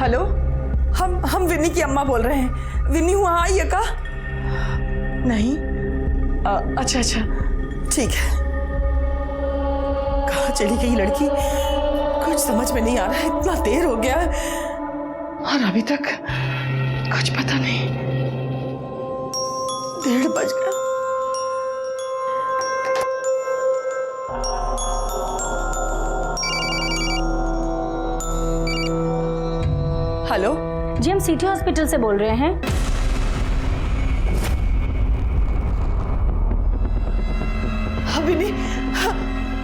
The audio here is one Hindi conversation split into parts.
हेलो, हम विन्नी की अम्मा बोल रहे हैं। विन्नी वहाँ आई है का? नहीं। अच्छा अच्छा, ठीक है। कहाँ चली गई लड़की? कुछ समझ में नहीं आ रहा है, इतना देर हो गया और अभी तक कुछ पता नहीं। 1:30 बज गया। हेलो जी, हम सिटी हॉस्पिटल से बोल रहे हैं। विनी,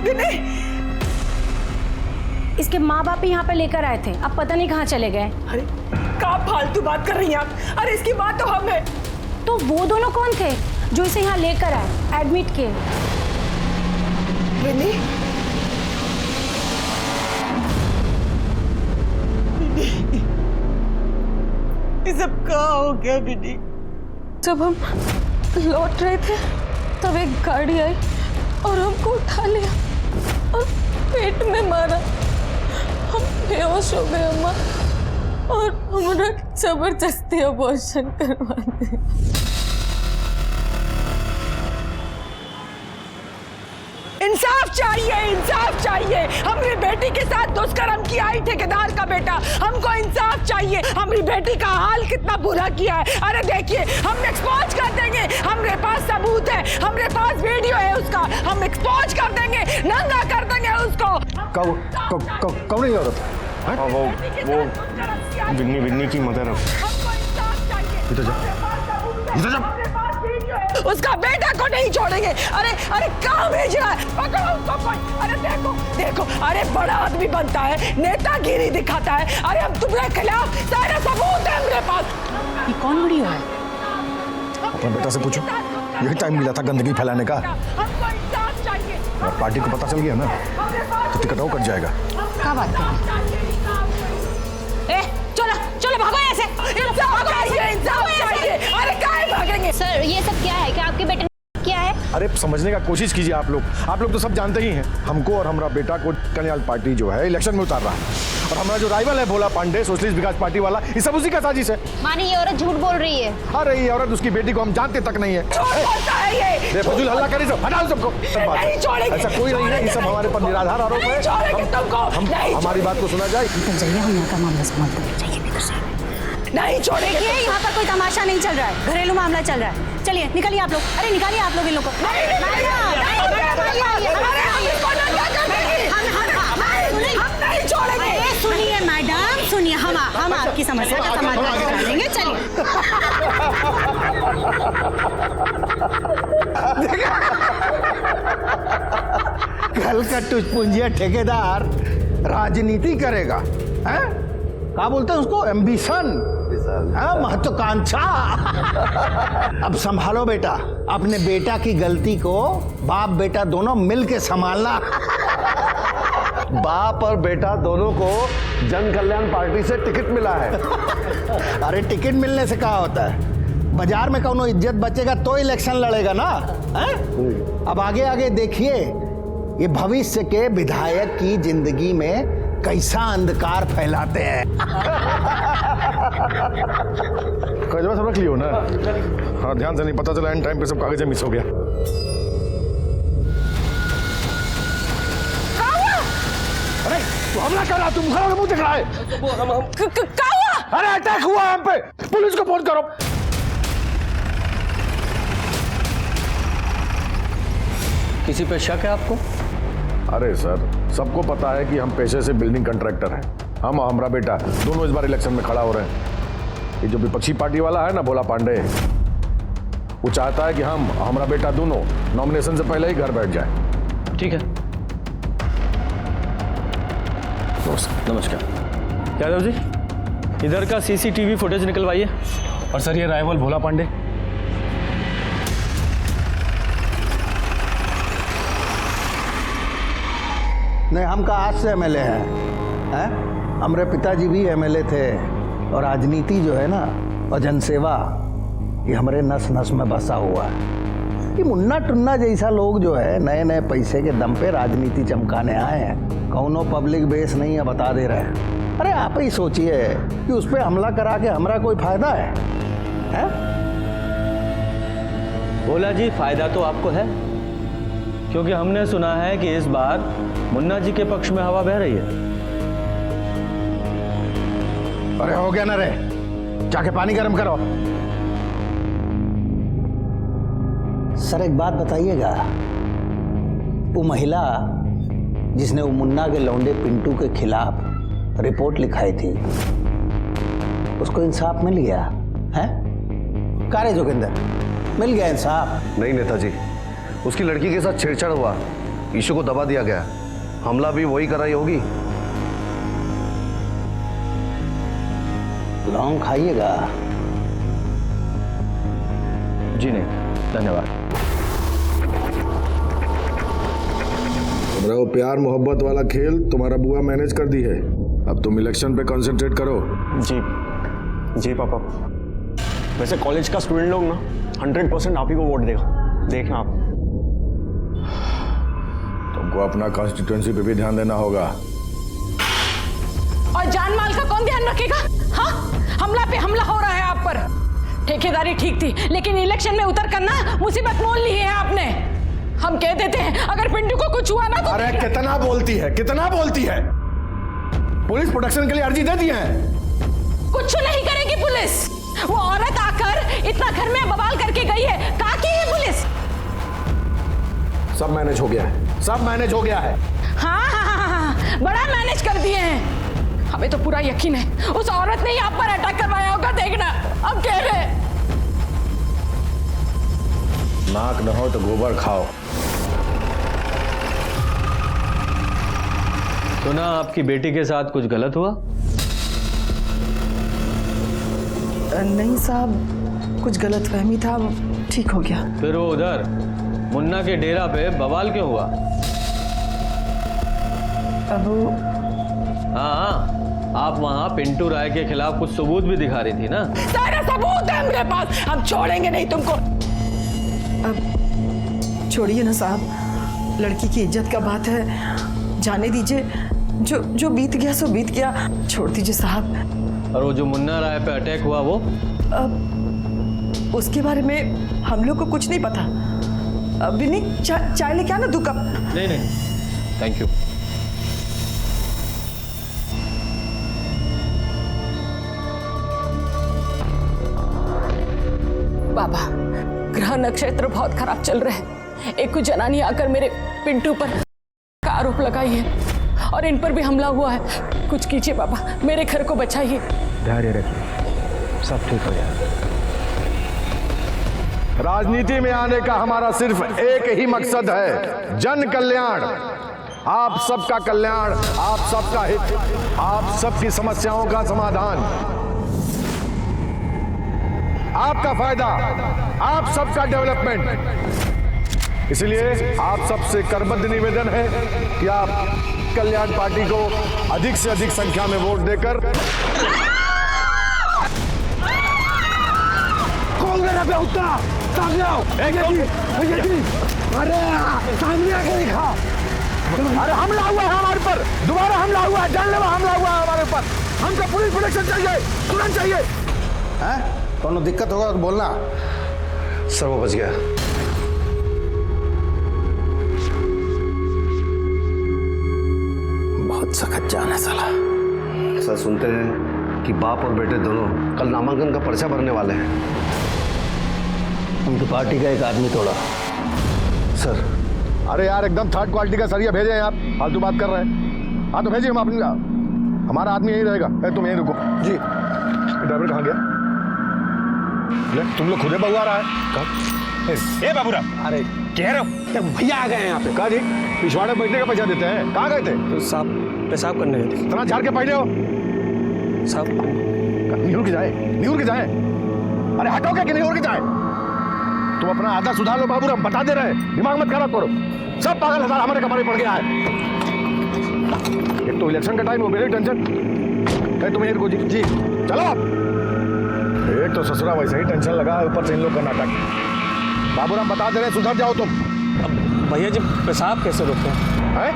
विनी, इसके माँ बाप यहाँ पे लेकर आए थे, अब पता नहीं कहाँ चले गए। अरे क्या फालतू बात कर रही हैं आप? अरे इसकी बात तो हम है। तो वो दोनों कौन थे जो इसे यहाँ लेकर आए, एडमिट किए? विनी, ये सब क्या हो गया विनी? जब हम लौट रहे थे तब एक गाड़ी आई और हमको उठा लिया और पेट में मारा। हम बेहोश हो गए अम्मा और हमारा जबरदस्ती अबॉर्शन करवा दिया। इंसाफ चाहिए, इंसाफ चाहिए। हमारी बेटी के साथ दुष्कर्म किया है ठेकेदार का बेटा। हमको इंसाफ चाहिए। हमारी बेटी का हाल कितना बुरा किया है। अरे देखिए, हम एक्सपोज कर देंगे। हमारे पास सबूत है, हमारे पास वीडियो है उसका। हम एक्सपोज कर देंगे, नंगा कर देंगे उसको। कौन है औरत? वो विन्नी की मदर है। हमको इंसाफ चाहिए। इधर जा। उसका बेटा को नहीं छोड़ेंगे। अरे अरे कहाँ भेज रहा है? पकड़ो उसको कोई। अरे देखो देखो, अरे बड़ा आदमी बनता है, नेतागिरी दिखाता है। अरे हम तुम्हारे खिलाफ सारे सबूत है हमारे पास। ये कौन वीडियो है? अपने बेटा से पूछो, यही टाइम मिला था गंदगी फैलाने का। हमको इंसाफ चाहिए। पार्टी को पता चल गया ना तो टिकट और कट जाएगा। क्या बात कर? चलो चलो भागो यहाँ से। इंसाफ चाहिए, इंसाफ चाहिए। अरे काहे भागेंगे? सर ये सब क्या है? क्या आपके बेटे ने क्या है? अरे समझने का कोशिश कीजिए आप लोग तो सब जानते ही हैं। हमको और हमारा बेटा को कल्याण पार्टी जो है इलेक्शन में उतार रहा है और हमारा जो राइवल है भोला पांडे सोशलिस्ट विकास पार्टी वाला, ये सब उसी का साजिश है। माने ये औरत झूठ बोल रही है। अरे ये औरत उसकी बेटी को हम जानते तक नहीं है। फजूल हल्ला करे सब, हटाओ सबको। नहीं छोड़ेंगे। ऐसा कोई नहीं है, ये सब हमारे पर निराधार आरोप है। हमारी बात को सुना जाए। जाइए, हम यहाँ का मामला संभालते हैं। जाइए भीतर से। नहीं छोड़ेंगे। देखिए, यहाँ पर कोई तमाशा नहीं चल रहा है, घरेलू मामला चल रहा है। चलिए निकलिए आप लोग। अरे निकालिए आप लोग इन लोगों को। सुनिए मैडम, सुनिए, हम आपकी समस्या का समाधान निकालेंगे। चलिए। कल का टुचपुंजिया ठेकेदार राजनीति करेगा, हैं? क्या बोलते हैं उसको? एम्बिशन, महत्वाकांक्षा। अब संभालो बेटा, अपने बेटा की गलती को बाप बेटा दोनों मिल के संभालना। बाप और बेटा दोनों को जन कल्याण पार्टी से टिकट मिला है। अरे टिकट मिलने से क्या होता है? बाजार में कौनो इज्जत बचेगा तो इलेक्शन लड़ेगा ना, हैं? अब आगे आगे देखिए, ये भविष्य के विधायक की जिंदगी में कैसा अंधकार फैलाते हैं। कागज सब रख लियो ना? हाँ, ध्यान से नहीं पता चला एंड टाइम पे सब कागज मिस हो गया। अरे तू हमला कर रहा, तुम घरों के मुंह दिख रहा है। क्या हुआ? अरे अटैक हुआ हम पे, पुलिस को फोन करो। किसी पे शक है आपको? अरे सर, सबको पता है कि हम पेशे से बिल्डिंग कंट्रैक्टर हैं। हम और हमारा बेटा दोनों इस बार इलेक्शन में खड़ा हो रहे हैं। ये जो विपक्षी पार्टी वाला है ना भोला पांडे, वो चाहता है कि हम हमारा बेटा दोनों नॉमिनेशन से पहले ही घर बैठ जाए। ठीक है। नमस्कार। यादव जी, इधर का सीसीटीवी फुटेज निकलवाइए। और सर, ये राइवल भोला पांडे। नहीं, हम का आज से एमएलए हैं। हमारे पिताजी भी एमएलए थे और राजनीति जो है ना और जनसेवा, ये हमारे नस नस में बसा हुआ है। कि मुन्ना टुन्ना जैसा लोग जो है नए नए पैसे के दम पे राजनीति चमकाने आए हैं, कौनो पब्लिक बेस नहीं है, बता दे रहे हैं। अरे आप ही सोचिए कि उस पर हमला करा के हमारा कोई फायदा है? भोला जी, फायदा तो आपको है, क्योंकि हमने सुना है कि इस बार मुन्ना जी के पक्ष में हवा बह रही है। अरे हो गया ना रे, जाके पानी गर्म करो। सर एक बात बताइएगा, वो महिला जिसने वो मुन्ना के लौंडे पिंटू के खिलाफ रिपोर्ट लिखाई थी, उसको इंसाफ मिल गया है? कारे जोगिंदर, मिल गया इंसाफ? नहीं नेताजी, उसकी लड़की के साथ छेड़छाड़ हुआ, ईशू को दबा दिया गया, हमला भी वही कराई होगी। लौंग खाइएगा? जी नहीं, धन्यवाद। तुम्हारा वो प्यार मोहब्बत वाला खेल तुम्हारा बुआ मैनेज कर दी है, अब तुम इलेक्शन पे कंसंट्रेट करो। जी जी पापा, वैसे कॉलेज का स्टूडेंट लोग ना 100% आप ही को वोट देगा, देखना आप। तुमको अपना कॉन्स्टिट्यूएंसी पे भी ध्यान देना होगा। और जान माल का कौन ध्यान रखेगा? हाँ, हमला पे हमला हो रहा है आप पर। ठेकेदारी ठीक थी, लेकिन इलेक्शन में उतर कर ना मुसीबत मोल ली है आपने। हम कह देते हैं अगर पिंटू को कुछ हुआ ना तो। अरे कितना बोलती है, कितना बोलती है? पुलिस प्रोटेक्शन के लिए अर्जी दे दी है। कुछ नहीं करेगी पुलिस। वो औरत आकर इतना घर में बवाल करके गई है, कहाँ की है पुलिस? सब मैनेज हो गया है, सब मैनेज हो गया है। हाँ, बड़ा मैनेज कर दिए हैं। हमें तो पूरा यकीन है उस औरत ने ही आप पर अटैक करवाया होगा, देखना। अब कह रहे नाक न हो तो गोबर खाओ। सुना आपकी बेटी के साथ कुछ गलत हुआ? नहीं साहब, कुछ गलतफहमी था, ठीक हो गया। फिर वो उधर मुन्ना के डेरा पे बवाल क्यों हुआ? अब हाँ, आप वहां पिंटू राय के खिलाफ कुछ सबूत भी दिखा रही थी ना? सारा सबूत है मेरे पास, हम छोड़ेंगे नहीं तुमको। अब छोड़िए ना साहब, लड़की की इज्जत का बात है, जाने दीजिए। जो बीत गया सो बीत गया, छोड़ दीजिए साहब। और वो जो मुन्ना राय पे अटैक हुआ वो? उसके बारे में हम लोग को कुछ नहीं पता। विनी, चाय लेके आना 2 कप। नहीं नहीं, थैंक यू। बाबा, ग्रह नक्षत्र बहुत खराब चल रहे हैं। एक कुछ जनानी आकर मेरे पिंटू पर का आरोप लगाई है और इन पर भी हमला हुआ है। कुछ कीजिए बाबा, मेरे घर को बचाइए। धैर्य रखिए, सब ठीक हो जाएगा। राजनीति में आने का हमारा सिर्फ एक ही मकसद है, जन कल्याण। आप सबका कल्याण, आप सबका हित, आप सबकी समस्याओं का समाधान, आपका फायदा, आप सबका डेवलपमेंट। इसलिए आप सबसे करबद्ध निवेदन है कि आप कल्याण पार्टी को अधिक से अधिक संख्या में वोट देकर। कौन मेरा बेहुता? सामने आओ। अरे सामने आके दिखा। अरे हमला हुआ है हमारे पर, दोबारा हमला हुआ है, जानलेवा हमला हुआ है हमारे ऊपर। हमको पुलिस प्रोटेक्शन चाहिए, तुरंत चाहिए। हैं? कोनो दिक्कत होगा तो बोलना। सर वो बच गया। बहुत सख्त जान है साला। सर सुनते हैं कि बाप और बेटे दोनों कल नामांकन का पर्चा भरने वाले हैं। उनकी पार्टी का एक आदमी तोड़ा। सर अरे यार, एकदम थर्ड क्वालिटी का सरिया भेजे हैं आप, फालतू बात कर रहे हैं। हाँ तो भेजिए, हम अपनी, हमारा आदमी यहीं रहेगा। तुम यहीं रुको जी। ड्राइवर कहाँ गया? ले, तुम लोग खुदे बगुआ रहा है। ए बाबूराव, अरे कह रहे हो भैया आ गए हैं यहाँ पे। कहा जी, पिछवाड़े बैठने का पैसा देते हैं। कहाँ गए थे? तो साहब पेशाब करने गए थे। इतना झाड़ के पहने हो साहब। निहुर के जाए, निहुर के जाए। अरे हटोगे कि निहुर के जाए? तुम अपना आधा सुधार लो बाबू, हम बता दे रहे हैं, दिमाग मत खराब करो। सब पागल हजार हमारे कमरे पड़ गया है। एक तो इलेक्शन का टाइम हो, मेरी टेंशन है। तुम यहीं रुको जी, चलो। एक तो ससुरा वैसे ही टेंशन लगा है, ऊपर से इन लोग का नाटक। बाबूराम बता दे रहे, सुधर जाओ तुम। अब भैया जी पेशाब कैसे रोकते हैं?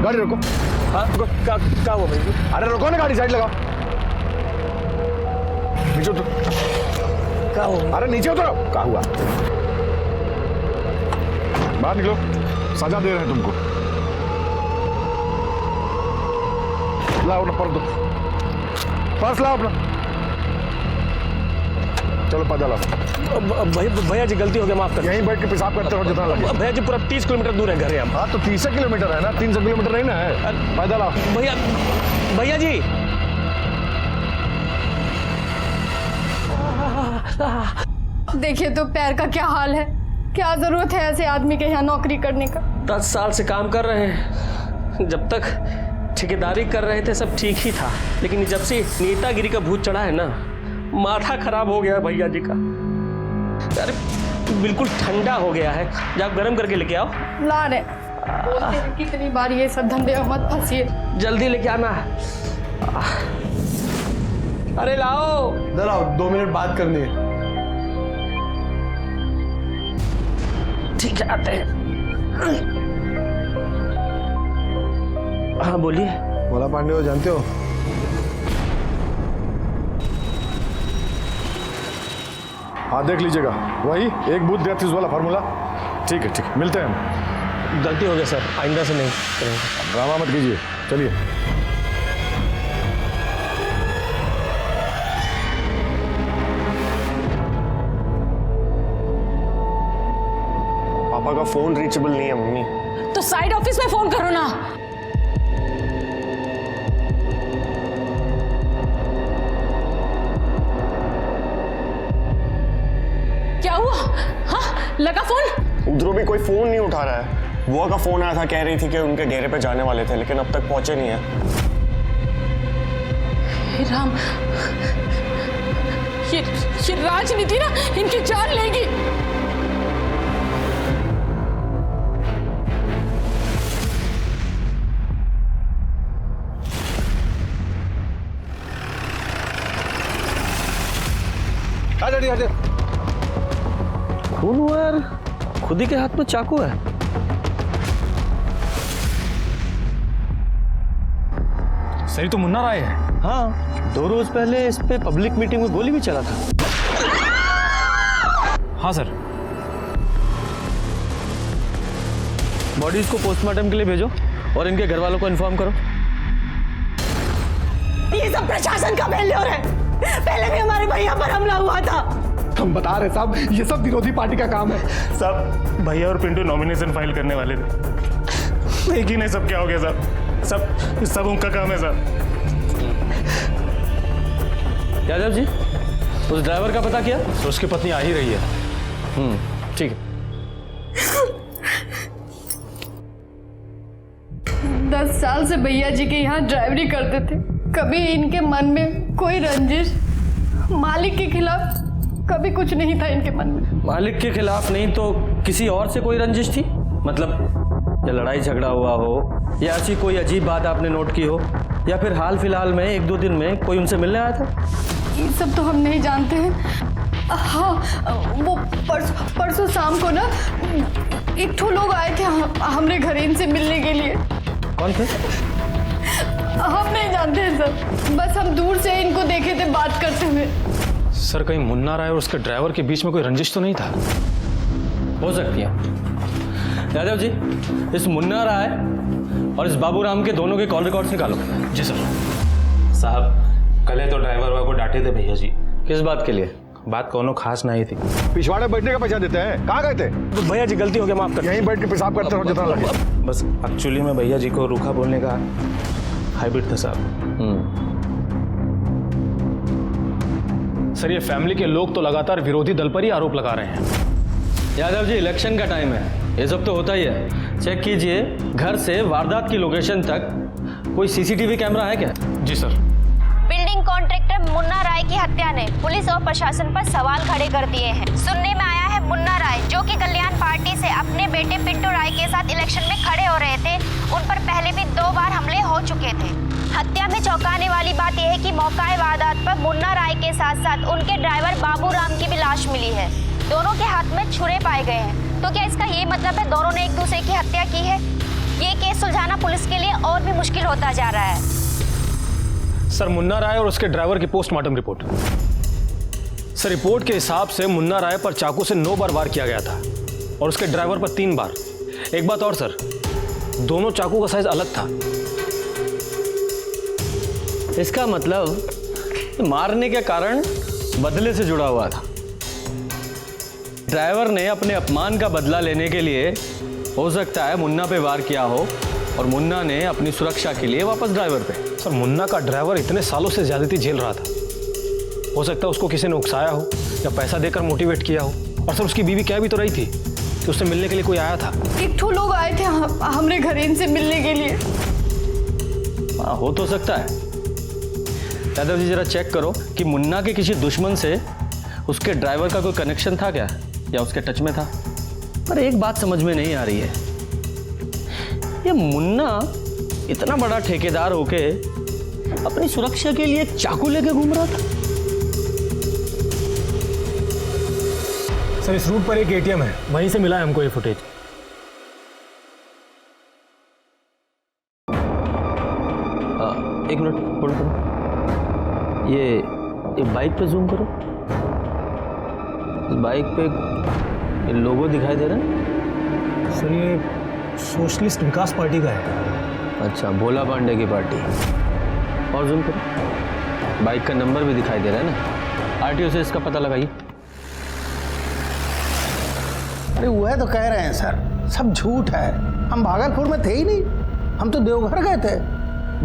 गाड़ी रोको। हाँ क्या हुआ भैया जी? अरे रोको ना गाड़ी, साइड लगाओ। नीचे उतर। क्या हुआ? अरे नीचे उतरो। क्या हुआ? बाहर निकलो, सजा दे रहे हैं तुमको। लाओ ना पर्स, दो पर्स लाओ अपना। चलो पैदल आओ। भैया जी गलती हो गया, माफ कर। यहीं बैठ के पेशाब करते रहो जितना लगे। भैया जी पूरा 30 किलोमीटर दूर है घर है हम। हाँ तो 30 किलोमीटर है ना, 300 किलोमीटर नहीं ना है। पैदल आओ। भैया जी देखिए तो पैर का क्या हाल है। क्या जरूरत है ऐसे आदमी के यहाँ नौकरी करने का। 10 साल से काम कर रहे हैं, जब तक ठेकेदारी कर रहे थे सब ठीक ही था, लेकिन जब से नेतागिरी का भूत चढ़ा है ना, माथा खराब हो गया भैया जी का। अरे बिल्कुल ठंडा हो गया है, जाओ गर्म करके लेके आओ। ला रहे बोलते हैं कितनी बार ये सब धंधे में मत फंसिए। जल्दी लेके आना। अरे लाओ। इधर आओ, 2 मिनट बात करनी है। ठीक है आते हैं। हाँ बोलिए। भोला पांडे को जानते हो? हाँ देख लीजिएगा, वही एक बूथ डेथ इज वाला फार्मूला। ठीक है ठीक है, मिलते हैं हम। गलती हो गया सर, आइंदा से नहीं करेंगे। ड्रामा मत कीजिए, चलिए। पापा का फोन रीचेबल नहीं है मम्मी। तो साइड ऑफिस में फोन करो ना। क्या हुआ? हाँ लगा फोन? उधरों भी कोई फोन नहीं उठा रहा है। बुआ का फोन आया था, कह रही थी कि उनके डेरे पे जाने वाले थे, लेकिन अब तक पहुंचे नहीं है। हे राम, ये राजनीति ना इनकी जान लेगी। खून हुआ यार, खुद ही के हाथ में चाकू है। सही तो मुन्ना राय है। हाँ 2 रोज पहले इस पे पब्लिक मीटिंग में गोली भी चला था। हाँ सर। बॉडीज को पोस्टमार्टम के लिए भेजो और इनके घर वालों को इन्फॉर्म करो। ये सब प्रशासन का फेल्योर है। पहले भी हमारे भैया पर हमला हुआ था। हम बता रहे साहब, ये सब विरोधी पार्टी का काम है। साहब भैया और पिंटू नॉमिनेशन फाइल करने वाले थे, एक ही नहीं सब क्या हो गया साहब। सब उनका काम है साहब। यादव जी उस ड्राइवर का पता किया? तो उसकी पत्नी आ ही रही है। ठीक है। 10 साल से भैया जी के यहाँ ड्राइवरी करते थे। कभी इनके मन में कोई रंजिश मालिक के खिलाफ कभी कुछ नहीं था इनके मन में। मालिक के खिलाफ नहीं तो किसी और से कोई रंजिश थी? मतलब या लड़ाई झगड़ा हुआ हो, या ऐसी कोई अजीब बात आपने नोट की हो, या फिर हाल फिलहाल में 1-2 दिन में कोई उनसे मिलने आया था? ये सब तो हम नहीं जानते हैं। हाँ वो परसों शाम को ना एक ठो लोग आए थे हमरे घर इनसे मिलने के लिए। कौन थे? हम नहीं जानते हैं सर, बस हम दूर से इनको देखे थे बात करते हुए। सर कहीं मुन्ना राय और उसके ड्राइवर के बीच में कोई रंजिश तो नहीं था? हो सकती है। यादव जी इस मुन्ना राय और इस बाबूराम के दोनों के कॉल रिकॉर्ड्स निकालो। जी सर। साहब कल तो ड्राइवर को डांटे थे भैया जी। किस बात के लिए? बात कोनो खास नहीं थी। पिछवाड़े बैठने का पैसा देते हैं, कहाँ गए थे? तो भैया जी गलती हो गया, माफ कर। यहीं बैठ के पेशाब करते रहो जितना लगे। बस एक्चुअली में भैया जी को रूखा बोलने का हैबिट था साहब। सर ये फैमिली के लोग तो लगातार विरोधी दल पर ही आरोप लगा रहे हैं। यादव जी इलेक्शन का टाइम है, ये सब तो होता ही है। चेक कीजिए घर से वारदात की लोकेशन तक कोई सीसीटीवी कैमरा है क्या? जी सर। बिल्डिंग कॉन्ट्रैक्टर मुन्ना राय की हत्या ने पुलिस और प्रशासन पर सवाल खड़े कर दिए हैं। सुनने में आया है मुन्ना राय जो कि कल्याण पार्टी से अपने बेटे पिंटू राय के साथ इलेक्शन में खड़े हो रहे थे, उन पर पहले भी 2 बार हमले हो चुके थे। हत्या में चौंकाने वाली बात यह है कि मौका वारदात पर मुन्ना राय के साथ साथ उनके ड्राइवर बाबूराम की भी लाश मिली है। दोनों के हाथ में छुरे पाए गए हैं। तो क्या इसका ये मतलब है दोनों ने एक दूसरे की हत्या की है? ये केस सुलझाना पुलिस के लिए और भी मुश्किल होता जा रहा है। सर, मुन्ना राय और उसके ड्राइवर की पोस्टमार्टम रिपोर्ट। सर, रिपोर्ट के हिसाब से मुन्ना राय पर चाकू से 9 बार वार किया गया था और उसके ड्राइवर पर 3 बार। एक बात और सर, दोनों चाकू का साइज अलग था। इसका मतलब मारने के कारण बदले से जुड़ा हुआ था। ड्राइवर ने अपने अपमान का बदला लेने के लिए हो सकता है मुन्ना पे वार किया हो और मुन्ना ने अपनी सुरक्षा के लिए वापस ड्राइवर पे। सर, मुन्ना का ड्राइवर इतने सालों से ज्यादती झेल रहा था। हो सकता है उसको किसी ने उकसाया हो या पैसा देकर मोटिवेट किया हो। और सर, उसकी बीवी कह भी तो रही थी कि उससे मिलने के लिए कोई आया था। एक ठो लोग आए थे हमरे घर इनसे मिलने के लिए। हाँ, हो तो सकता है। यादव जी, जरा चेक करो कि मुन्ना के किसी दुश्मन से उसके ड्राइवर का कोई कनेक्शन था क्या, या उसके टच में था। पर एक बात समझ में नहीं आ रही है, ये मुन्ना इतना बड़ा ठेकेदार होके अपनी सुरक्षा के लिए एक चाकू लेके घूम रहा था। सर, इस रूट पर एक एटीएम है, वहीं से मिला है हमको ये फुटेज। एक मिनट होल्ड करो। ये बाइक पे जूम करो। इस बाइक पे ये लोगो दिखाई दे रहा है। सर, ये सोशलिस्ट विकास पार्टी का है। अच्छा, भोला पांडे की पार्टी। और जूम करो। बाइक का नंबर भी दिखाई दे रहा है ना। आरटीओ से इसका पता लगाइए। अरे वह तो कह रहे हैं सर, सब झूठ है। हम भागलपुर में थे ही नहीं, हम तो देवघर गए थे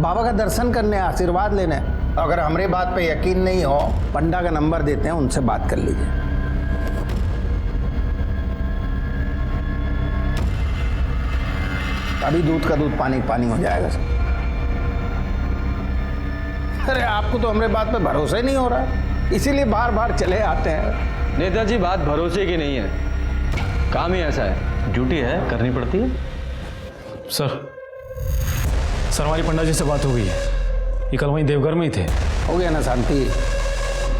बाबा का दर्शन करने, आशीर्वाद लेने। अगर हमारे बात पे यकीन नहीं हो, पंडा का नंबर देते हैं, उनसे बात कर लीजिए। अभी दूध का दूध पानी पानी हो जाएगा सर। अरे आपको तो हमारे बात पे भरोसा ही नहीं हो रहा, इसीलिए बार बार चले आते हैं। नेताजी, बात भरोसे की नहीं है, काम ही ऐसा है, ड्यूटी है, करनी पड़ती है। सर, हमारी पंडा जी से बात हो गई है। ये कल वहीं देवघर में ही थे। हो गया ना शांति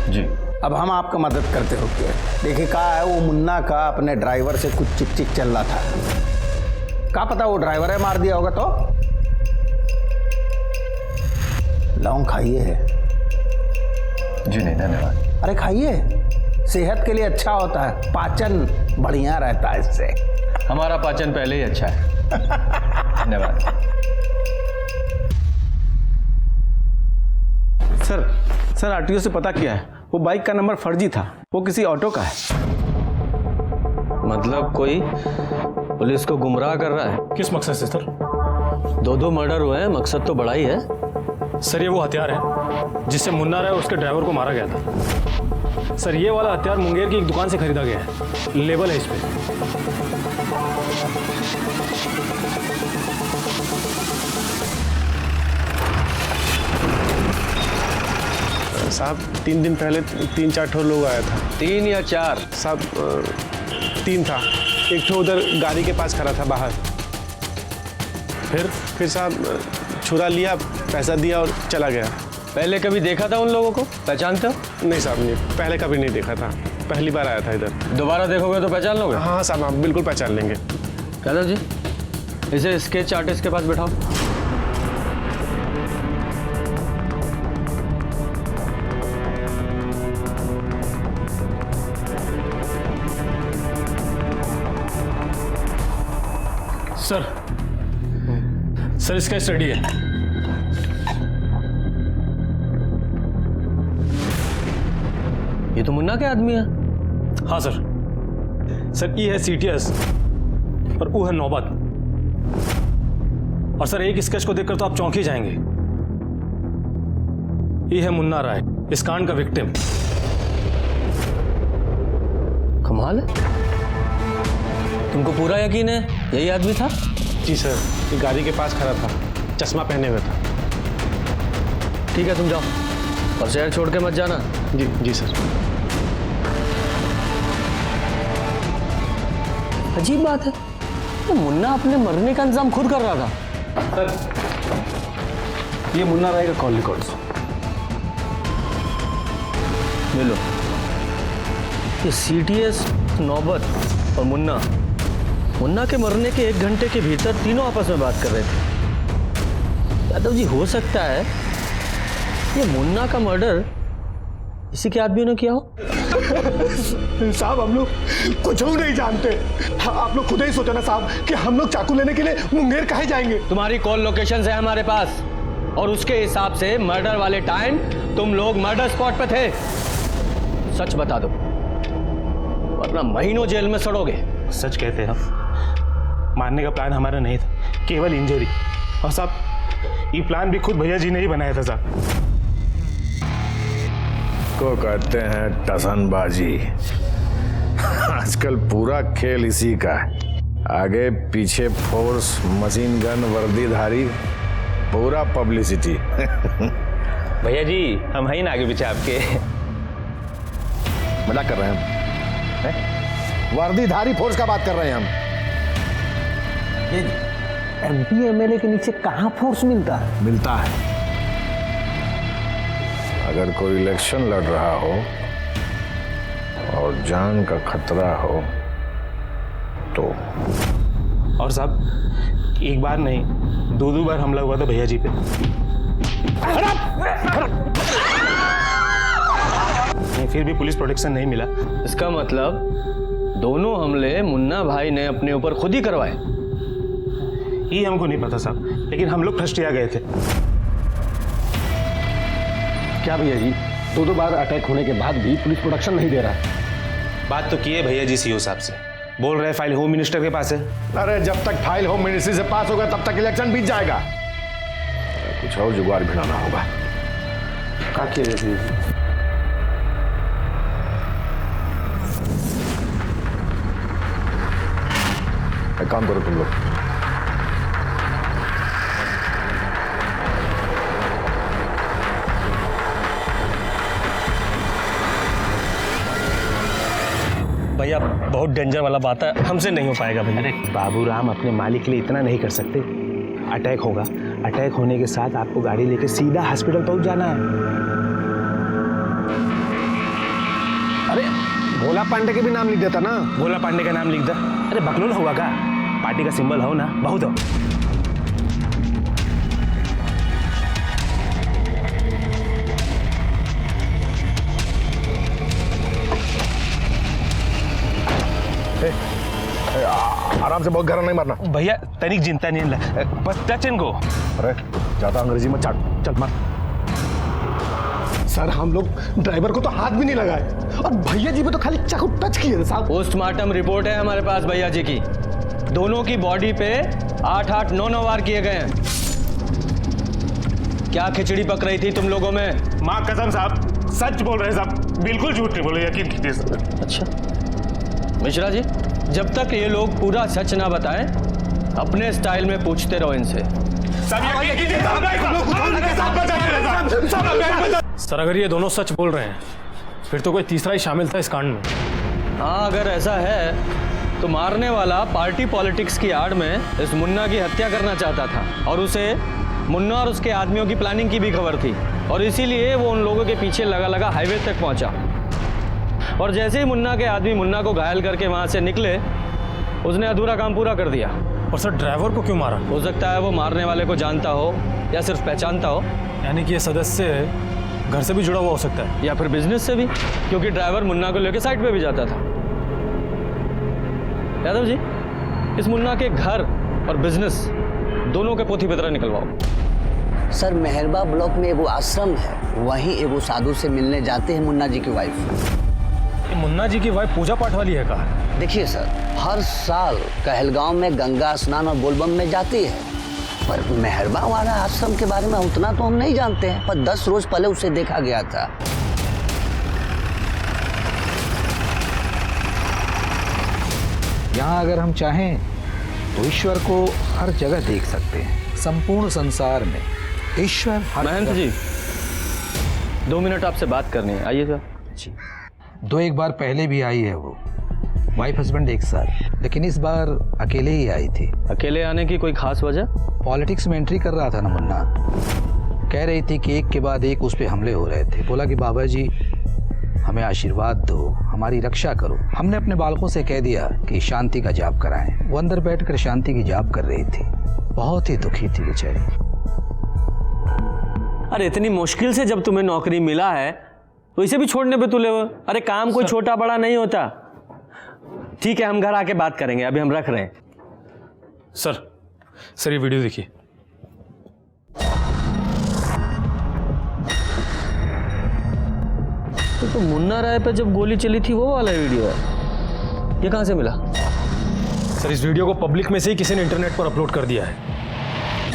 जी। अब हम आपका मदद करते हो क्या? देखिए, कहा है वो मुन्ना का अपने ड्राइवर से कुछ चिक चिक चल रहा था। क्या पता वो ड्राइवर है मार दिया होगा। तो लौंग खाइए। जी नहीं, धन्यवाद। अरे खाइए, सेहत के लिए अच्छा होता है, पाचन बढ़िया रहता है इससे। हमारा पाचन पहले ही अच्छा है। धन्यवाद। सर, आरटीओ से पता किया है, वो बाइक का नंबर फर्जी था, वो किसी ऑटो का है। मतलब कोई पुलिस को गुमराह कर रहा है। किस मकसद से सर? 2 मर्डर हुए हैं, मकसद तो बड़ा ही है। सर, ये वो हथियार है जिससे मुन्ना राय और उसके ड्राइवर को मारा गया था। सर, ये वाला हथियार मुंगेर की एक दुकान से खरीदा गया है, लेबल है इस पे। साहब, 3 दिन पहले 3-4 ठो लोग आया था। 3 या 4? साहब, 3 था। एक ठो उधर गाड़ी के पास खड़ा था बाहर। फिर साहब छुरा लिया, पैसा दिया और चला गया। पहले कभी देखा था उन लोगों को, पहचानते हो? नहीं साहब, नहीं, पहले कभी नहीं देखा था, पहली बार आया था इधर। दोबारा देखोगे तो पहचान लोगे? हाँ साहब, आप बिल्कुल पहचान लेंगे। यादव जी, इसे स्केच आर्टिस्ट के पास बैठाओ। सर, इसका स्टडी है। ये तो मुन्ना के आदमी है। हाँ सर, ई है CTS और वो है नौबत। और सर, एक स्केच को देखकर तो आप चौंक ही जाएंगे। ये है मुन्ना राय, इस कांड का विक्टिम। कमाल है, तुमको पूरा यकीन है यही आदमी था? जी सर, ये गाड़ी के पास खड़ा था, चश्मा पहने हुए था। ठीक है, तुम जाओ और शहर छोड़ के मत जाना। जी सर। अजीब बात है, तो मुन्ना अपने मरने का इंतजाम खुद कर रहा था। सर, ये मुन्ना राय का कॉल रिकॉर्ड्स। मिलो। ये CTS नौबत और मुन्ना के मरने के 1 घंटे के भीतर तीनों आपस में बात कर रहे थे। यादव जी, हो सकता है ये मुन्ना का मर्डर इसी के आदमियों ने किया हो। साहब, हम लोग कुछ नहीं जानते। आप लोग खुद ही सोचो ना साहब कि हम लोग चाकू लेने के लिए मुंगेर काहे जाएंगे। तुम्हारी कॉल लोकेशन है हमारे पास, और उसके हिसाब से मर्डर वाले टाइम तुम लोग मर्डर स्पॉट पे थे। सच बता दो, वरना महीनों जेल में सड़ोगे। सच कहते हैं हम, मारने का प्लान हमारा नहीं था, केवल इंजरी। और साहब, ये प्लान भी खुद भैया जी ने ही बनाया था साहब। को कहते हैं टसनबाजी। आजकल पूरा खेल इसी का है। आगे पीछे फोर्स, मशीन गन, वर्दीधारी, पूरा पब्लिसिटी। भैया जी, हम हैं ना आगे पीछे आपके। मजाक कर रहे हैं हम? वर्दीधारी फोर्स का बात कर रहे हैं हम। MP MLA के नीचे कहाँ फोर्स मिलता है? मिलता है। अगर कोई इलेक्शन लड़ रहा हो और जान का खतरा हो तो। और साहब, एक बार नहीं, 2 बार हमला हुआ था भैया जी पे। फिर भी पुलिस प्रोटेक्शन नहीं मिला। इसका मतलब दोनों हमले मुन्ना भाई ने अपने ऊपर खुद ही करवाए। ये हमको नहीं पता साहब, लेकिन हम लोग फर्स्ट आ गए थे। क्या भैया जी, 2 बार अटैक होने के बाद भी पुलिस प्रोटेक्शन नहीं दे रहा? बात तो की है भैया जी सीओ साहब से, बोल रहे फाइल होम मिनिस्टर के पास है। अरे जब तक फाइल होम मिनिस्ट्री से पास होगा तब तक इलेक्शन बीत जाएगा। कुछ और जुगाड़ भिड़ाना होगा। एक काम करो तुम लोग, भैया बहुत डेंजर वाला बात है, हमसे नहीं हो पाएगा भैया। अरे बाबू राम, अपने मालिक के लिए इतना नहीं कर सकते। अटैक होगा, अटैक होने के साथ आपको गाड़ी लेके सीधा हॉस्पिटल पहुंच जाना है। अरे भोला पांडे के भी नाम लिख देता ना। भोला पांडे का नाम लिख दे। अरे बकलोल हुआ का? पार्टी का सिंबल हो ना, बहुत हो। आराम से, बहुत गहरा नहीं मारना भैया। तनिक चिंता नहीं, बस टच इनको। अरे ज्यादा अंग्रेजी में चाट, चल मार। सर, हम लोग ड्राइवर को तो हाथ भी नहीं लगाए और भैया जी पे तो खाली चाकू टच किए थे साहब। पोस्टमार्टम रिपोर्ट है हमारे पास भैया जी की। दोनों की बॉडी पे 8-8, 9-9 वार किए गए हैं। क्या खिचड़ी पक रही थी तुम लोगों में? माँ कसम साहब, सच बोल रहे साहब, बिल्कुल झूठ नहीं बोले, यकीन कीजिए सर। अच्छा मिश्रा जी, जब तक ये लोग पूरा सच ना बताएं, अपने स्टाइल में पूछते रहो इनसे। सर, अगर ये दोनों सच बोल रहे हैं फिर तो कोई तीसरा ही शामिल था इस कांड में। हाँ, अगर ऐसा है तो मारने वाला पार्टी पॉलिटिक्स की आड़ में इस मुन्ना की हत्या करना चाहता था, और उसे मुन्ना और उसके आदमियों की प्लानिंग की भी खबर थी, और इसीलिए वो उन लोगों के पीछे लगा लगा हाईवे तक पहुंचा। और जैसे ही मुन्ना के आदमी मुन्ना को घायल करके वहां से निकले, उसने अधूरा काम पूरा कर दिया। और सर, ड्राइवर को क्यों मारा? हो सकता है वो मारने वाले को जानता हो या सिर्फ पहचानता हो। यानी कि ये सदस्य घर से भी जुड़ा हुआ हो सकता है, या फिर बिजनेस से भी, क्योंकि ड्राइवर मुन्ना को लेकर साइड पे भी जाता था। यादव जी, इस मुन्ना के घर और बिजनेस दोनों के पोथी पत्र निकलवाओ। सर, मेहरबा ब्लॉक में एगो आश्रम है, वहीं एगो साधु से मिलने जाते हैं मुन्ना जी की वाइफ। मुन्ना जी की वाइफ पूजा पाठ वाली है कहा? देखिए सर, हर साल कहलगांव में गंगा स्नान और बोलबम में जाती है, पर मेहरबा वाला आश्रम के बारे में उतना तो हम नहीं जानते हैं, पर 10 रोज पहले उसे देखा गया था। यहाँ अगर हम चाहें तो ईश्वर को हर जगह देख सकते हैं। संपूर्ण संसार में ईश्वर हर महंत जी, 2 मिनट आपसे बात करनी है, आइए सर। जी, 2-1 बार पहले भी आई है वो, वाइफ हस्बैंड एक साथ, लेकिन इस बार अकेले ही आई थी। अकेले आने की कोई खास वजह? पॉलिटिक्स में एंट्री कर रहा था ना मुन्ना। कह रही थी कि एक के बाद एक उस पर हमले हो रहे थे। बोला कि बाबा जी हमें आशीर्वाद दो, हमारी रक्षा करो। हमने अपने बालकों से कह दिया कि शांति का जाप कराएं। वो अंदर बैठकर शांति की जाप कर रही थी, बहुत ही दुखी थी बेचारी। अरे इतनी मुश्किल से जब तुम्हें नौकरी मिला है तो इसे भी छोड़ने पे तुले हो। अरे काम कोई छोटा बड़ा नहीं होता। ठीक है, हम घर आके बात करेंगे, अभी हम रख रहे हैं। सर ये वीडियो देखिए। तो मुन्ना राय पे जब गोली चली थी वो वाला वीडियो है। ये कहाँ से मिला? सर इस वीडियो को पब्लिक में से ही किसी ने इंटरनेट पर अपलोड कर दिया है।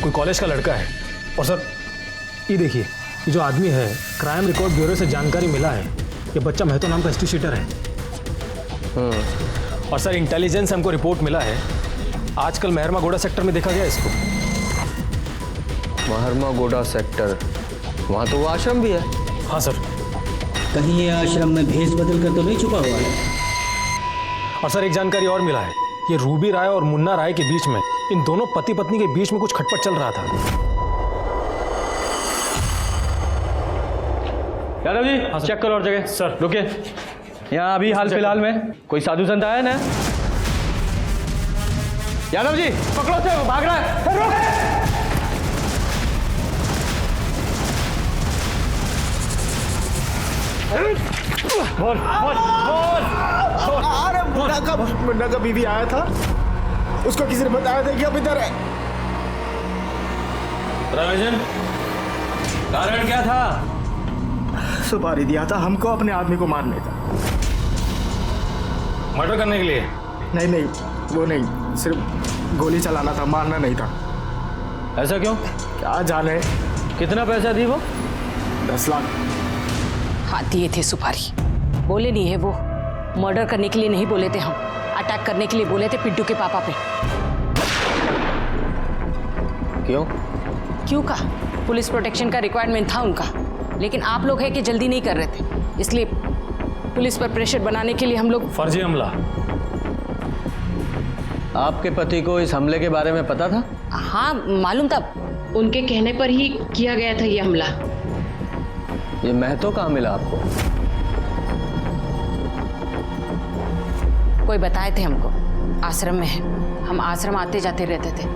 कोई कॉलेज का लड़का है। और सर ये देखिए, ये जो आदमी है, क्राइम रिकॉर्ड ब्यूरो से जानकारी मिला है, ये बच्चा महतो नाम का हिस्ट्री शीटर है। और सर इंटेलिजेंस हमको रिपोर्ट मिला है, आजकल मेहरमा गोड़ा सेक्टर में देखा गया इसको। मेहरमा गोड़ा सेक्टर, वहाँ तो वो आश्रम भी है। हाँ सर। कहीं ये आश्रम में भेष बदल कर तो नहीं छुपा हुआ है? और सर एक जानकारी और मिला है, ये रूबी राय और मुन्ना राय के बीच में, इन दोनों पति पत्नी के बीच में कुछ खटपट चल रहा था। यादव जी चेक करो और जगह। सर रुकिए, यहाँ अभी हाल फिलहाल में कोई साधु संत आया ना? यादव जी पकड़ो से, वो भाग रहा है। बोल बोल बोल। अरे मुन्ना का बीवी आया था, उसको किसी ने बताया था कि अब इधर है। रविजन, कारण क्या था? सुपारी दिया था हमको अपने आदमी को मारने का। मर्डर करने के लिए? नहीं नहीं, वो नहीं, सिर्फ गोली चलाना था, मारना नहीं था। ऐसा क्यों? क्या जाने। कितना पैसा दी वो? 10 लाख। हाँ दिए थे सुपारी। बोले नहीं है वो, मर्डर करने के लिए नहीं बोले थे हम, अटैक करने के लिए बोले थे पिड्डू के पापा पे। क्यों? क्यों का? पुलिस प्रोटेक्शन का रिक्वायरमेंट था उनका, लेकिन आप लोग है कि जल्दी नहीं कर रहे थे, इसलिए पुलिस पर प्रेशर बनाने के लिए हम लोग। फर्जी हमला। आपके पति को इस हमले के बारे में पता था? हाँ मालूम था, उनके कहने पर ही किया गया था ये हमला। ये महतो कहाँ मिला आपको? कोई बताए थे हमको, आश्रम में है। हम आश्रम आते जाते रहते थे,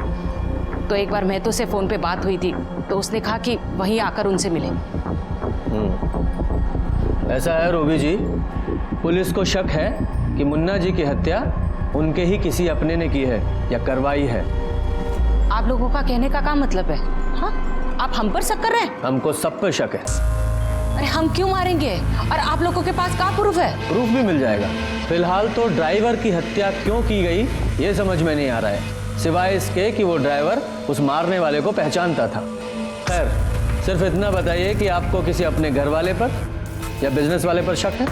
तो एक बार महतो से फोन पे बात हुई थी, तो उसने कहा कि वहीं आकर उनसे मिले। ऐसा है रूबी जी, पुलिस को शक है कि मुन्ना जी की हत्या उनके ही किसी अपने ने की है या करवाई है। आप लोगों का कहने का क्या मतलब है? हाँ, आप हम पर शक कर रहे हैं? हमको सब पे शक है। अरे हम क्यों मारेंगे? और आप लोगों के पास क्या प्रूफ है? प्रूफ भी मिल जाएगा। फिलहाल तो ड्राइवर की हत्या क्यों की गई ये समझ में नहीं आ रहा है, सिवाय इसके कि वो ड्राइवर उस मारने वाले को पहचानता था। खैर, सिर्फ इतना बताइए कि आपको किसी अपने घर वाले पर या बिजनेस वाले पर शक है?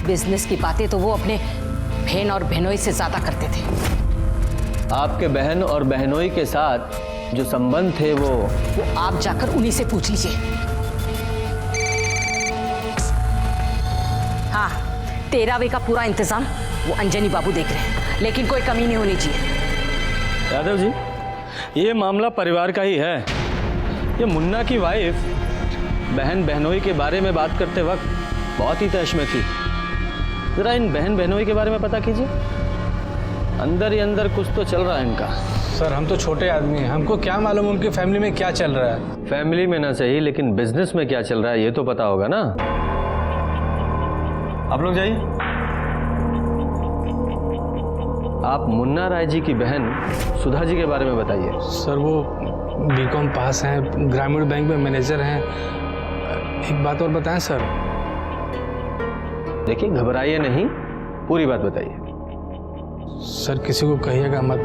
बिजनेस की बातें तो वो अपने बहन और बहनोई से ज्यादा करते थे। आपके बहन और बहनोई के साथ जो संबंध थे वो आप जाकर उन्हीं से पूछ लीजिए। हाँ, 13वें का पूरा इंतजाम वो अंजनी बाबू देख रहे हैं, लेकिन कोई कमी नहीं होनी चाहिए। यादव जी, ये मामला परिवार का ही है। ये मुन्ना की वाइफ बहन बहनोई के बारे में बात करते वक्त बहुत ही तैश में थी। जरा इन बहन बहनोई के बारे में पता कीजिए, अंदर ही अंदर कुछ तो चल रहा है इनका। सर हम तो छोटे आदमी हैं, हमको क्या मालूम उनकी फैमिली में क्या चल रहा है। फैमिली में ना सही, लेकिन बिजनेस में क्या चल रहा है ये तो पता होगा ना। आप लोग जाइए। आप मुन्ना राय जी की बहन सुधा जी के बारे में बताइए। सर वो बीकॉम पास हैं, ग्रामीण बैंक में मैनेजर हैं। एक बात और बताएं सर। देखिए घबराइए नहीं, पूरी बात बताइए। सर किसी को कहिएगा मत,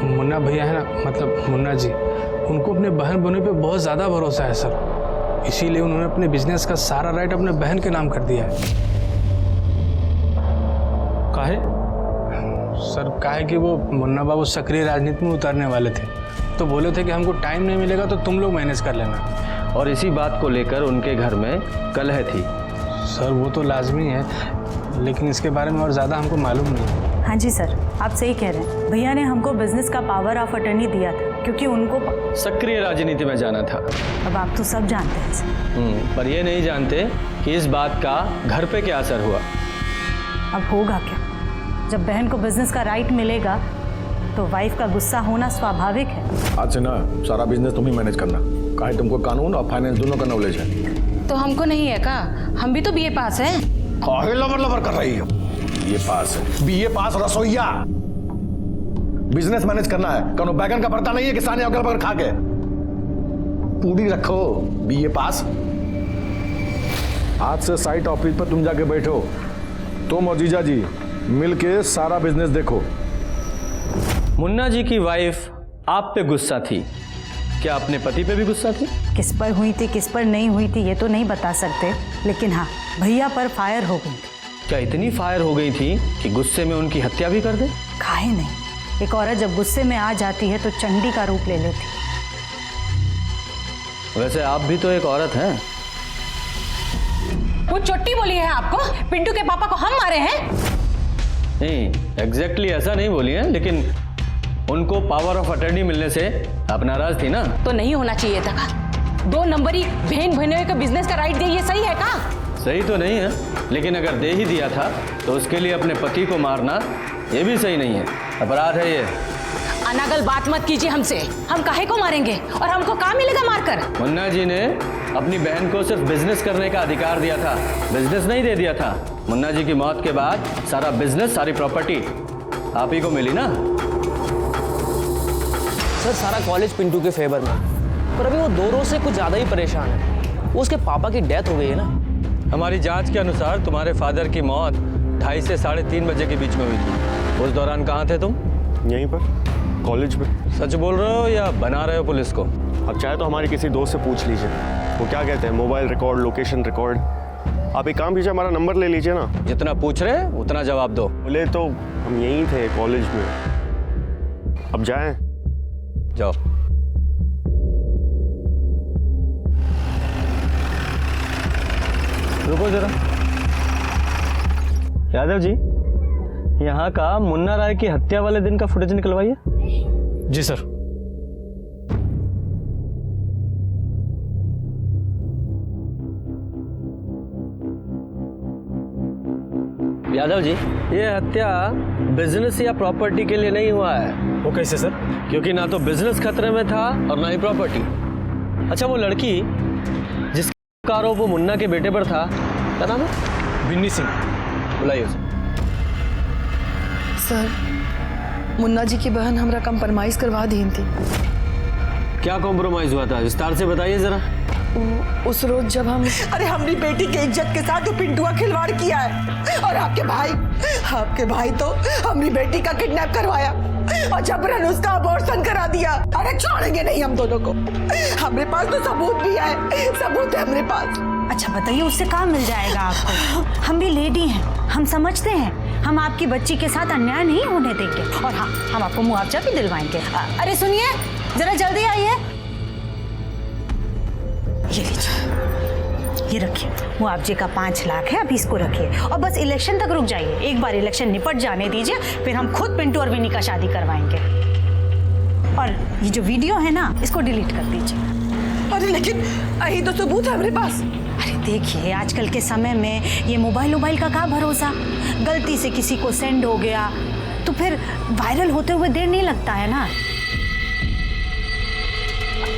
मुन्ना भैया है ना, मतलब मुन्ना जी, उनको अपने बहन बहनों पे बहुत ज़्यादा भरोसा है सर, इसीलिए उन्होंने अपने बिजनेस का सारा राइट अपने बहन के नाम कर दिया है। काहे? सर काहे कि वो मुन्ना बाबू सक्रिय राजनीति में उतरने वाले थे, तो बोले थे कि हमको टाइम नहीं मिलेगा तो तुम लोग मैनेज कर लेना। और इसी बात को लेकर उनके घर में कलह थी। सर वो तो लाजमी है, लेकिन इसके बारे में और ज़्यादा हमको मालूम नहीं। हाँ जी सर, आप सही कह रहे हैं, भैया ने हमको बिजनेस का पावर ऑफ अटर्नी दिया था क्योंकि उनको सक्रिय राजनीति में जाना था। अब आप तो सब जानते हैं पर ये नहीं जानते कि इस बात का घर पे क्या असर हुआ। अब होगा क्या? जब बहन को बिजनेस का राइट मिलेगा तो वाइफ का गुस्सा होना स्वाभाविक है। आज से ना सारा बिजनेस तुम ही मैनेज करना, काहे तुमको कानून और फाइनेंस दोनों का नॉलेज है। तो हमको नहीं है का? हम भी तो बीए पास हैं। काहे लबर लबर कर रही हो? बीए पास है, बीए पास रसोईया। बिजनेस मैनेज करना है, कौनो बैगन का भरता नहीं है कि साने अगल बगल खा के पूरी रखो। बीए पास। आज से साइट ऑफिस पर तुम जाके बैठो, तुम और जीजा जी मिलके सारा बिजनेस देखो। मुन्ना जी की वाइफ आप पे गुस्सा थी, क्या अपने पति पे भी गुस्सा थी? किस पर हुई थी किस पर नहीं हुई थी ये तो नहीं बता सकते, लेकिन हाँ भैया पर फायर हो गई थी। क्या इतनी फायर हो गई थी कि गुस्से में उनकी हत्या भी कर दे? काहे नहीं, एक औरत जब गुस्से में आ जाती है तो चंडी का रूप ले लेती। वैसे आप भी तो एक औरत हैं। वो चोटी बोली है आपको? पिंटू के पापा को हम मारे हैं? नहीं, एग्जैक्टली ऐसा नहीं बोली है, लेकिन उनको पावर ऑफ अटर्नी मिलने से आप नाराज थी ना? तो नहीं होना चाहिए था का? 2 नंबरी बहन भैनों को बिजनेस का राइट दे, ये सही है का? सही तो नहीं है, लेकिन अगर दे ही दिया था तो उसके लिए अपने पति को मारना ये भी सही नहीं है, अपराध है ये। अनागल बात मत कीजिए हमसे, हम काहे को मारेंगे और हमको क्या मिलेगा मारकर? मुन्ना जी ने अपनी बहन को सिर्फ बिजनेस करने का अधिकार दिया था, बिजनेस नहीं दे दिया था। मुन्ना जी की मौत के बाद सारा बिजनेस, सारी प्रॉपर्टी आप ही को मिली ना? सर सारा कॉलेज पिंटू के फेवर में, पर अभी वो 2 रोज से कुछ ज्यादा ही परेशान है। वो उसके पापा की डेथ हो गई है ना। हमारी जांच के अनुसार तुम्हारे फादर की मौत 2:30 से 3:30 बजे के बीच में हुई थी। उस दौरान कहाँ थे तुम? यहीं पर, कॉलेज में। सच बोल रहे हो या बना रहे हो पुलिस को? अब चाहे तो हमारे किसी दोस्त से पूछ लीजिए, वो क्या कहते हैं, मोबाइल रिकॉर्ड, लोकेशन रिकॉर्ड। आप एक काम कीजिए, हमारा नंबर ले लीजिए ना। जितना पूछ रहे उतना जवाब दो। बोले तो हम यहीं थे कॉलेज में। अब जाएं? जाओ। रुको जरा। यादव जी, यहाँ का मुन्ना राय की हत्या वाले दिन का फुटेज निकलवाइए। जी सर। यादव जी, ये हत्या बिजनेस या प्रॉपर्टी के लिए नहीं हुआ है। वो कैसे सर? क्योंकि ना तो बिजनेस खतरे में था और ना ही प्रॉपर्टी। अच्छा, वो लड़की जिसका आरोप वो मुन्ना के बेटे पर था, क्या नाम है? बिन्नी सिंह। बुलाइए उसे। सर, मुन्ना जी की बहन हमरा कंप्रोमाइज करवा दी थी। क्या कॉम्प्रोमाइज हुआ था, विस्तार से बताइए जरा। उस रोज जब हम अरे हमारी बेटी के इज्जत के साथ जो पिंटुआ खिलवाड़ किया है, और आपके भाई तो हमारी बेटी का किडनैप करवाया और जबरन उसका अबॉर्शन करा दिया। अरे छोड़ेंगे नहीं हम दोनों को। हमारे पास तो सबूत भी है, सबूत है हमारे पास। अच्छा बताइए, उससे काम मिल जाएगा आपको? हम भी लेडी हैं, हम समझते हैं, हम आपकी बच्ची के साथ अन्याय नहीं होने देंगे, और हाँ, हम आपको मुआवजा भी दिलवाएंगे। अरे सुनिए, जरा जल्दी आइए। ये लीजिए, ये रखिए, मुआवजे का 5 लाख है, अभी इसको रखिए और बस इलेक्शन तक रुक जाइए। एक बार इलेक्शन निपट जाने दीजिए, फिर हम खुद पिंटू और विनी का शादी करवाएंगे। और ये जो वीडियो है ना, इसको डिलीट कर दीजिए। अरे लेकिन यही तो सबूत है हमारे पास। अरे देखिए, आजकल के समय में ये मोबाइल का क्या भरोसा, गलती से किसी को सेंड हो गया तो फिर वायरल होते हुए देर नहीं लगता है ना।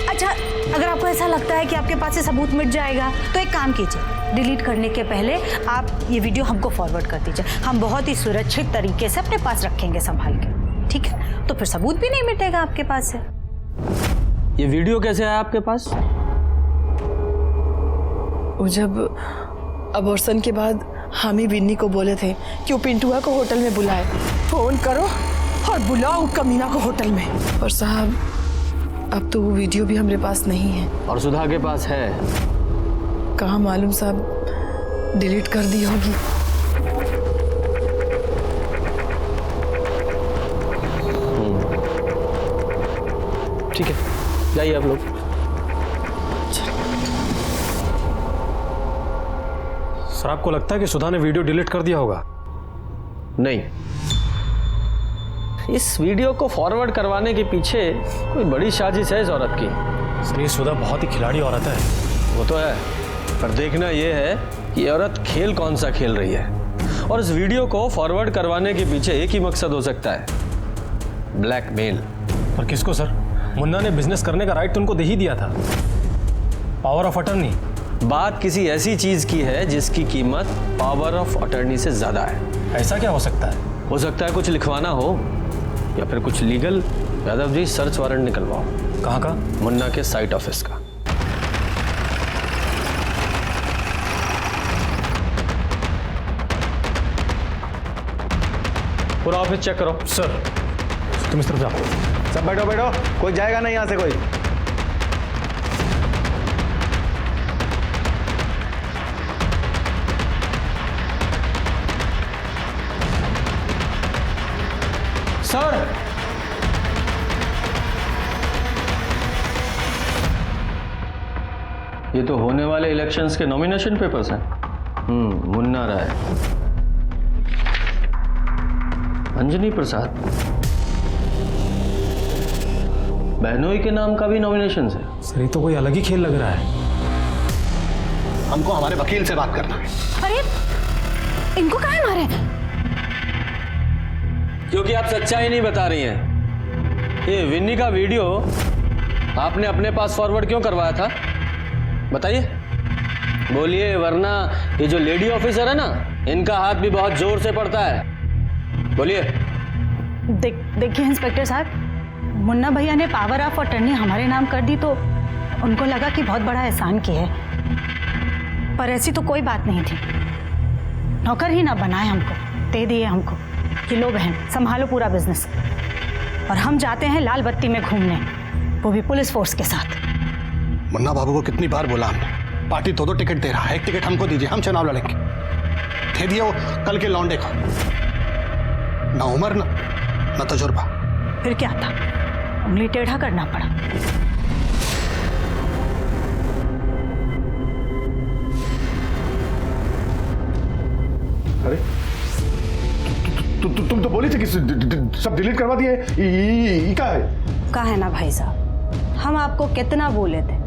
अच्छा, अगर आपको ऐसा लगता है कि आपके पास से सबूत मिट जाएगा तो एक काम कीजिए, डिलीट करने के पहले आप ये वीडियो हमको फॉरवर्ड कर दीजिए। हम बहुत ही सुरक्षित तरीके से अपने पास रखेंगे संभाल के, ठीक है? तो फिर सबूत भी नहीं मिटेगा आपके पास से। ये वीडियो कैसे आया आपके पास? वो जब अबॉर्शन के बाद हम ही विन्नी को बोले थे कि वो पिंटुआ को होटल में बुलाए। फोन करो और बुलाओ कमीना को होटल में। और साहब, अब तो वो वीडियो भी हमारे पास नहीं है। और सुधा के पास है? कहाँ मालूम साहब, डिलीट कर दी होगी। ठीक है, जाइए आप लोग। सर, आपको लगता है कि सुधा ने वीडियो डिलीट कर दिया होगा? नहीं, इस वीडियो को फॉरवर्ड करवाने के पीछे कोई बड़ी साजिश है इस औरत की। सर ये सुधा बहुत ही खिलाड़ी औरत है। वो तो है, पर देखना ये है कि ये औरत खेल कौन सा खेल रही है। और इस वीडियो को फॉरवर्ड करवाने के पीछे एक ही मकसद हो सकता है, ब्लैकमेल। पर किसको सर? मुन्ना ने बिजनेस करने का राइट तो उनको दे ही दिया था, पावर ऑफ अटर्नी। बात किसी ऐसी चीज की है जिसकी कीमत पावर ऑफ अटर्नी से ज्यादा है। ऐसा क्या हो सकता है? हो सकता है कुछ लिखवाना हो या फिर कुछ legal. Yadav ji search warrant निकलवाओ। कहाँ का? मुन्ना के साइट ऑफिस का। पूरा ऑफिस चेक करो। सर तुम इस तरफ जाओ। सब बैठो बैठो, कोई जाएगा नहीं यहां से कोई। सर ये तो होने वाले इलेक्शंस के नॉमिनेशन पेपर्स हैं। मुन्ना राय, अंजनी प्रसाद, बहनोई के नाम का भी नॉमिनेशन है। सर ये तो कोई अलग ही खेल लग रहा है। हमको हमारे वकील से बात करना है। अरे इनको काहे मारे? क्योंकि आप सच्चाई नहीं बता रही हैं। ये विन्नी का वीडियो आपने अपने पास फॉरवर्ड क्यों करवाया था, बताइए, बोलिए, वरना ये जो लेडी ऑफिसर है ना, इनका हाथ भी बहुत जोर से पड़ता है। बोलिए। देखिए इंस्पेक्टर साहब, मुन्ना भैया ने पावर ऑफ अटर्नी हमारे नाम कर दी तो उनको लगा कि बहुत बड़ा एहसान किया है, पर ऐसी तो कोई बात नहीं थी। नौकर ही ना बनाए हमको, दे दिए हमको कि लो बहन संभालो पूरा बिजनेस, और हम जाते हैं लाल बत्ती में घूमने, वो भी पुलिस फोर्स के साथ। मुन्ना बाबू को कितनी बार बोला हमने, पार्टी दो टिकट दे रहा है, एक टिकट हमको दीजिए, हम चुनाव लड़ेंगे। दे दिया वो कल के लौंडे को। ना उम्र ना तजुर्बा। फिर क्या था, उंगली टेढ़ा करना पड़ा। अरे तुम तो बोली थी कि सब डिलीट करवा दिए। क्या है? कहा है ना भाई साहब, हम आपको कितना बोले थे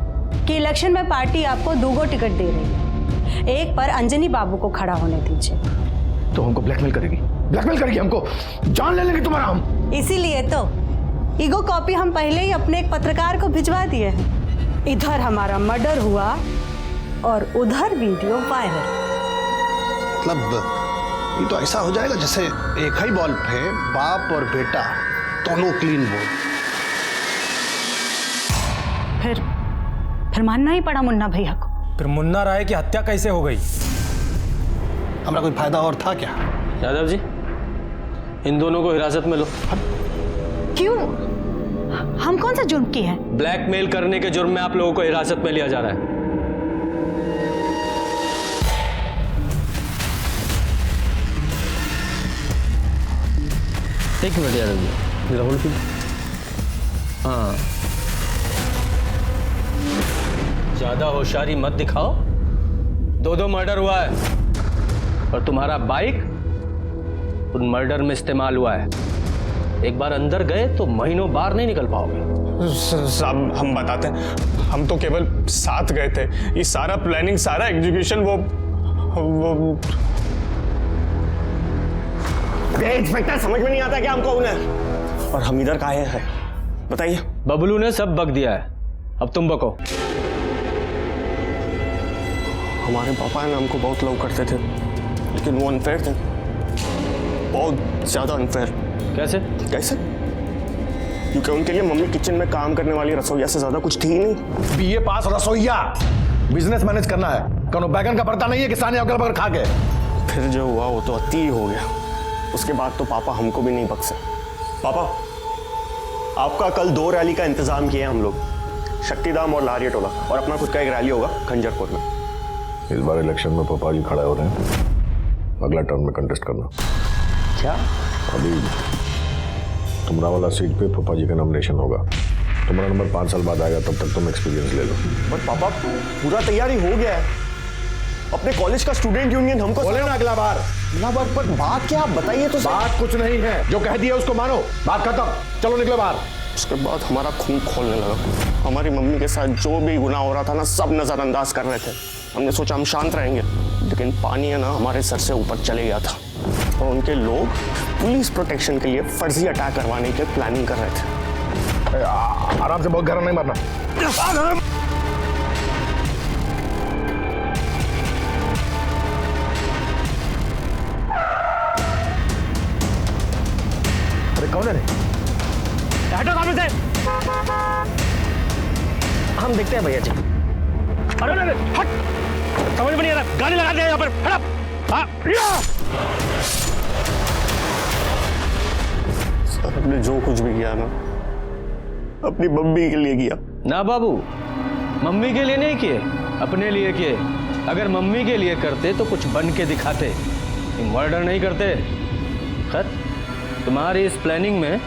कि इलेक्शन में पार्टी आपको 2 टिकट दे रही है, एक पर अंजनी बाबू को खड़ा होने दीजिए। तो हमको ब्लैकमेल करेगी, हमको जान ले लेंगे तुम्हारा हम। इसीलिए तो ईगो कॉपी हम पहले ही अपने एक पत्रकार को भिजवा दिए हैं। इधर हमारा मर्डर हुआ और उधर वीडियो वायरल। मतलब ये तो ऐसा हो जाएगा जैसे एक ही बॉल पे बाप और बेटा दोनों क्लीन बोल। फिर मानना ही पड़ा मुन्ना भैया को। फिर मुन्ना राय की हत्या कैसे हो गई? हमारा कोई फायदा और था क्या? यादव जी, इन दोनों को हिरासत में लो। क्यों? हम कौन सा जुर्म किए हैं? ब्लैकमेल करने के जुर्म में आप लोगों को हिरासत में लिया जा रहा है। एक मिनट यादव जी, मेरा होल्ड कीजिए। हाँ, ज्यादा होशियारी मत दिखाओ। 2 मर्डर हुआ है और तुम्हारा बाइक उन मर्डर में इस्तेमाल हुआ है। एक बार अंदर गए तो महीनों बाहर नहीं निकल पाओगे। साहब हम बताते हैं, हम तो केवल साथ गए थे। ये सारा प्लानिंग, सारा एग्जीक्यूशन वो इंस्पेक्टर समझ में नहीं आता क्या हमको उन्हें, और हम इधर काहे हैं बताइए। बबलू ने सब बक दिया है, अब तुम बको। हमारे पापा है ना हमको बहुत लव करते थे, लेकिन वो अनफेयर थे, बहुत ज्यादा अनफेयर। कैसे? क्योंकि उनके लिए मम्मी किचन में काम करने वाली रसोइया से ज्यादा कुछ थी ही नहीं। बीए पास रसोइया, बिजनेस मैनेज करना है, कौनो बैगन का पड़ता नहीं है कि साने अगल बगल खा के। फिर जो हुआ वो तो अति हो गया। उसके बाद तो पापा हमको भी नहीं बख्शे। पापा, आपका कल 2 रैली का इंतजाम किया हम लोग, शक्तिधाम और लारिया टोला, और अपना खुद का एक रैली होगा खंजरपुर में। इस बार इलेक्शन में पापा जी खड़े हो रहे हैं, अगला टर्म में कंटेस्ट करना। क्या? अभी तुमरा वाला सीट पे पापा जी का नॉमिनेशन होगा। तुम्हारा नंबर 5 साल बाद आएगा, तब तक तुम एक्सपीरियंस ले लो। बट पापा पूरा तैयारी हो गया है। अपने कॉलेज का स्टूडेंट यूनियन हमको बोले ना अगला बार। पर बात क्या, आप बताइए तो। बात कुछ नहीं है, जो कह दिया उसको मानो, बात खत्म, चलो निकलो बाहर। उसके बाद हमारा खून खोलने लगा। हमारी मम्मी के साथ जो भी गुनाह हो रहा था ना, सब नजरअंदाज कर रहे थे। हमने सोचा हम शांत रहेंगे, लेकिन पानी है ना हमारे सर से ऊपर चले गया था और उनके लोग पुलिस प्रोटेक्शन के लिए फर्जी अटैक करवाने की प्लानिंग कर रहे थे। आराम से, बहुत गरम नहीं मारना। अरे कौन है रे? हटो सामने से। हम देखते हैं भैया जी। अरे अरे हट, समझ में नहीं आ रहा, गाड़ी लगा दे यहाँ पर। सर हमने जो कुछ भी किया ना, अपनी मम्मी के लिए किया। ना बाबू, मम्मी के लिए नहीं किए, अपने लिए किए। अगर मम्मी के लिए करते तो कुछ बन के दिखाते, मर्डर नहीं करते। खैर, तुम्हारी इस प्लानिंग में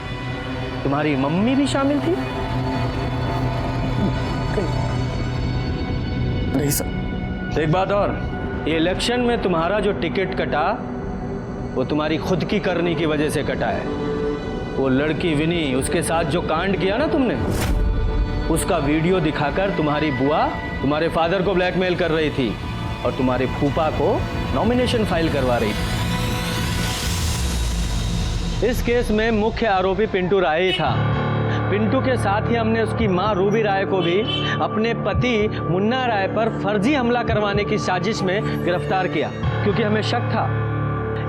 तुम्हारी मम्मी भी शामिल थी? नहीं सर। एक बात और, ये इलेक्शन में तुम्हारा जो टिकट कटा वो तुम्हारी खुद की करनी की वजह से कटा है। वो लड़की विनी, उसके साथ जो कांड किया ना तुमने, उसका वीडियो दिखाकर तुम्हारी बुआ तुम्हारे फादर को ब्लैकमेल कर रही थी और तुम्हारे फूफा को नॉमिनेशन फाइल करवा रही थी। इस केस में मुख्य आरोपी पिंटू राय ही था। पिंटू के साथ ही हमने उसकी मां रूबी राय को भी अपने पति मुन्ना राय पर फर्जी हमला करवाने की साजिश में गिरफ्तार किया, क्योंकि हमें शक था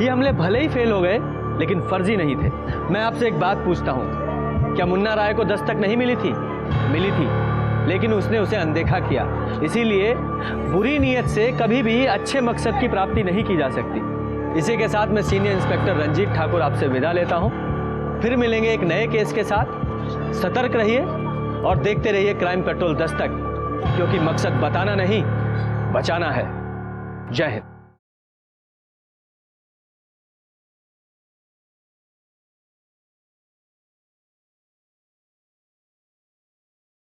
ये हमले भले ही फेल हो गए लेकिन फर्जी नहीं थे। मैं आपसे एक बात पूछता हूँ, क्या मुन्ना राय को दस्तक नहीं मिली थी? मिली थी, लेकिन उसने उसे अनदेखा किया। इसीलिए बुरी नीयत से कभी भी अच्छे मकसद की प्राप्ति नहीं की जा सकती। इसी के साथ मैं सीनियर इंस्पेक्टर रंजीत ठाकुर आपसे विदा लेता हूं। फिर मिलेंगे एक नए केस के साथ। सतर्क रहिए और देखते रहिए क्राइम पेट्रोल दस्तक, क्योंकि मकसद बताना नहीं, बचाना है। जय हिंद।